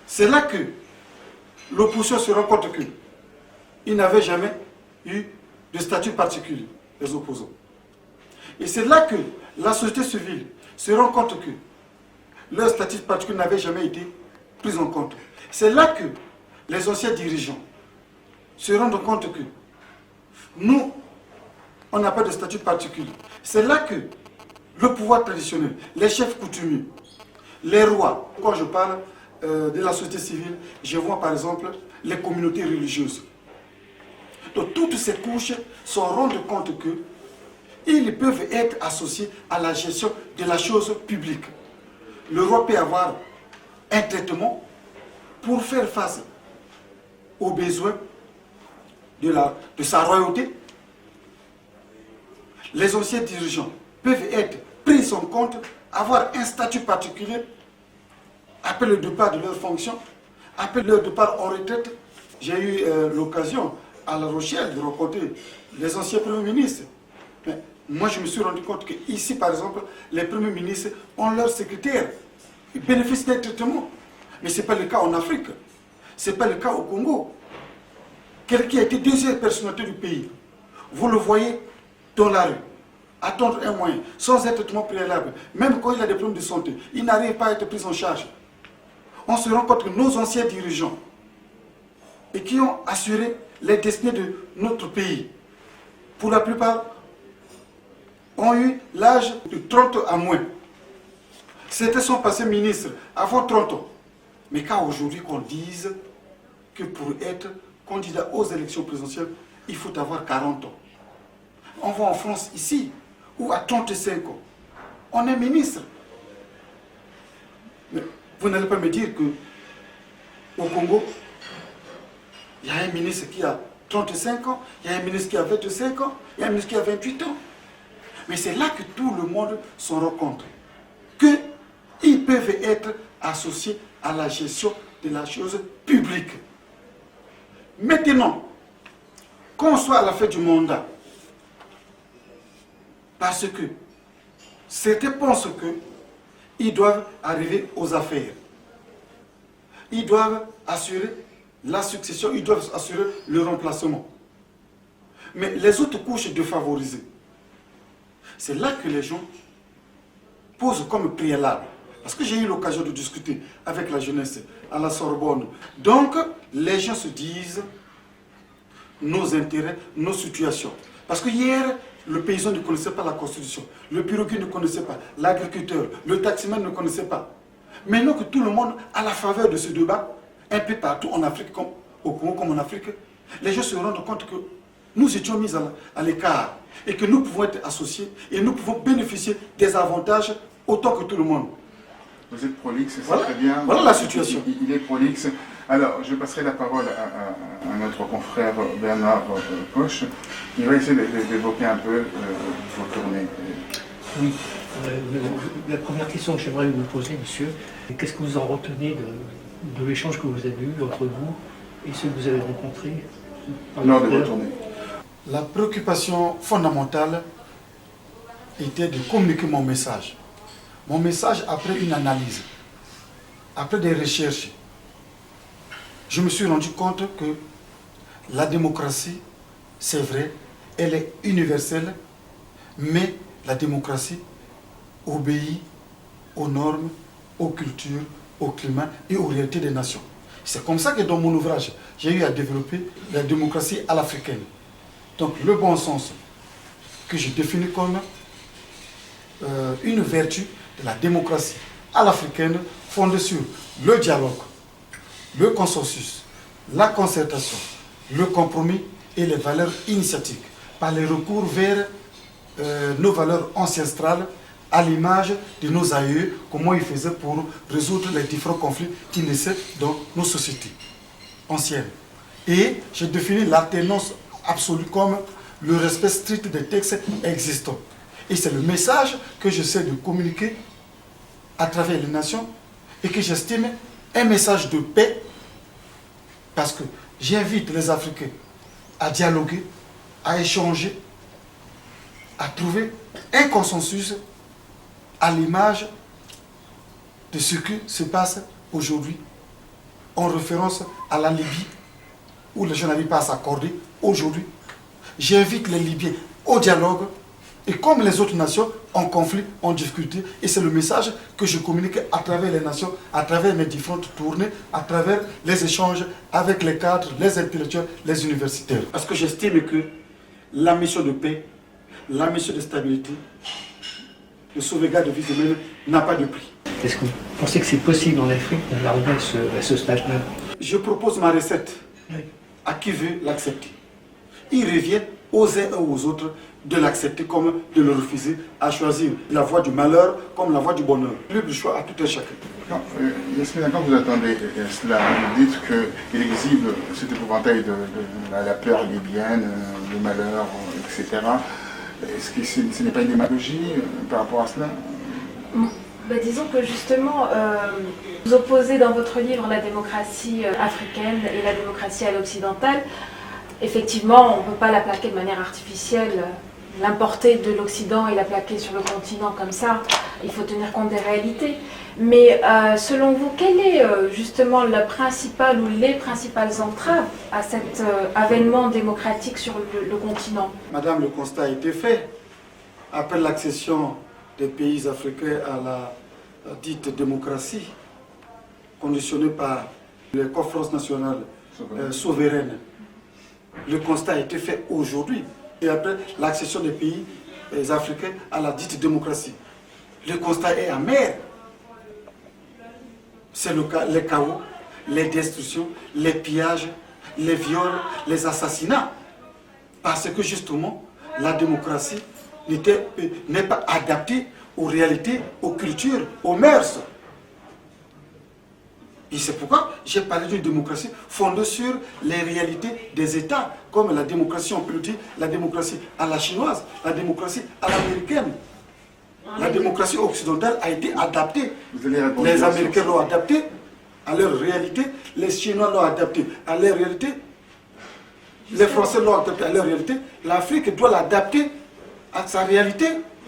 C'est là que l'opposition se rend compte qu'ils n'avaient jamais eu de statut particulier, les opposants. Et c'est là que la société civile se rend compte que leur statut particulier n'avait jamais été pris en compte. C'est là que les anciens dirigeants se rendent compte que nous, on n'a pas de statut particulier. C'est là que le pouvoir traditionnel, les chefs coutumiers, les rois, quand je parle de la société civile, je vois par exemple les communautés religieuses. Donc toutes ces couches se rendent compte qu'ils peuvent être associés à la gestion de la chose publique. Le roi peut avoir un traitement pour faire face aux besoins de sa royauté. Les anciens dirigeants peuvent être pris en compte, avoir un statut particulier après le départ de leur fonction, après leur départ en retraite. J'ai eu l'occasion à La Rochelle de rencontrer les anciens premiers ministres. Mais moi, je me suis rendu compte qu'ici, par exemple, les premiers ministres ont leur secrétaire. Ils bénéficient d'un traitement. Mais ce n'est pas le cas en Afrique. Ce n'est pas le cas au Congo. Quelqu'un qui a été deuxième personnalité du pays, vous le voyez dans la rue, attendre un moyen, sans un traitement préalable. Même quand il a des problèmes de santé, il n'arrive pas à être pris en charge. On se rend compte que nos anciens dirigeants, et qui ont assuré les destinées de notre pays, pour la plupart, ont eu l'âge de 30 à moins. Certains sont passés ministres avant 30 ans. Mais quand aujourd'hui qu'on dise que pour être candidat aux élections présidentielles, il faut avoir 40 ans. On va en France ici, où à 35 ans, on est ministre. Mais vous n'allez pas me dire qu'au Congo, il y a un ministre qui a 35 ans, il y a un ministre qui a 25 ans, il y a un ministre qui a 28 ans. Mais c'est là que tout le monde se rend compte qu'ils peuvent être associés à la gestion de la chose publique. Maintenant, qu'on soit à la fin du mandat, parce que certains pensent qu'ils doivent arriver aux affaires. Ils doivent assurer la succession, ils doivent assurer le remplacement. Mais les autres couches défavorisées, c'est là que les gens posent comme préalable. Parce que j'ai eu l'occasion de discuter avec la jeunesse à la Sorbonne. Donc, les gens se disent nos intérêts, nos situations. Parce que hier, le paysan ne connaissait pas la Constitution, le piroguier ne connaissait pas, l'agriculteur, le taximan ne connaissait pas. Maintenant que tout le monde, à la faveur de ce débat, un peu partout en Afrique, comme au Congo comme en Afrique, les gens se rendent compte que nous étions mis à l'écart et que nous pouvons être associés et nous pouvons bénéficier des avantages autant que tout le monde. Vous êtes prolixe, c'est très bien. Voilà la situation. Il est prolixe. Alors, je passerai la parole à notre confrère Bernard Poche, qui va essayer d'évoquer un peu vos tournées. Oui. La première question que j'aimerais vous poser, monsieur, qu'est-ce que vous en retenez de l'échange que vous avez eu entre vous et ceux que vous avez rencontrés lors de vos tournées? La préoccupation fondamentale était de communiquer mon message. Mon message après une analyse, après des recherches, je me suis rendu compte que la démocratie, c'est vrai, elle est universelle, mais la démocratie obéit aux normes, aux cultures, au climat et aux réalités des nations. C'est comme ça que dans mon ouvrage, j'ai eu à développer la démocratie à l'africaine. Donc le bon sens que je définis comme une vertu de la démocratie à l'africaine fondée sur le dialogue, le consensus, la concertation, le compromis et les valeurs initiatiques, par les recours vers nos valeurs ancestrales, à l'image de nos aïeux, comment ils faisaient pour résoudre les différents conflits qui naissaient dans nos sociétés anciennes. Et j'ai défini l'alternance absolue comme le respect strict des textes existants. Et c'est le message que j'essaie de communiquer à travers les nations et que j'estime un message de paix, parce que j'invite les Africains à dialoguer, à échanger, à trouver un consensus à l'image de ce qui se passe aujourd'hui en référence à la Libye, où les gens n'arrivent pas à s'accorder aujourd'hui. J'invite les Libyens au dialogue, et comme les autres nations, en conflit, en difficulté. Et c'est le message que je communique à travers les nations, à travers mes différentes tournées, à travers les échanges avec les cadres, les intellectuels, les universitaires. Parce que j'estime que la mission de paix, la mission de stabilité, de sauvegarde de vie humaine n'a pas de prix. Est-ce que vous pensez que c'est possible en Afrique d'arriver à ce stade-là? Je propose ma recette à qui veut l'accepter. Il revient aux uns et aux autres de l'accepter comme de le refuser, à choisir la voie du malheur comme la voie du bonheur. Le choix à tout un chacun. Yasmina, quand vous attendez cela, vous dites qu'il exhibe cet épouvantail de la peur libyenne, le malheur, etc. Est-ce que ce n'est pas une démagogie par rapport à cela? Ben, disons que justement, vous opposez dans votre livre la démocratie africaine et la démocratie à l'occidentale. Effectivement, on ne peut pas la plaquer de manière artificielle, l'importer de l'Occident et la plaquer sur le continent comme ça. Il faut tenir compte des réalités. Mais selon vous, quelle est justement la principale ou les principales entraves à cet avènement démocratique sur le continent? Madame, le constat a été fait. Après l'accession des pays africains à la dite démocratie, conditionnée par les conférences nationales souveraines, le constat a été fait aujourd'hui. Et après l'accession des pays africains à la dite démocratie, le constat est amer. C'est les chaos, les destructions, les pillages, les viols, les assassinats. Parce que justement, la démocratie n'est pas adaptée aux réalités, aux cultures, aux mœurs. Et c'est pourquoi j'ai parlé d'une démocratie fondée sur les réalités des États, comme la démocratie, on peut le dire, la démocratie à la chinoise, la démocratie à l'américaine. La démocratie occidentale a été adaptée. Les Américains l'ont adaptée à leur réalité, les Chinois l'ont adaptée à leur réalité, les Français l'ont adaptée à leur réalité, l'Afrique doit l'adapter à sa réalité.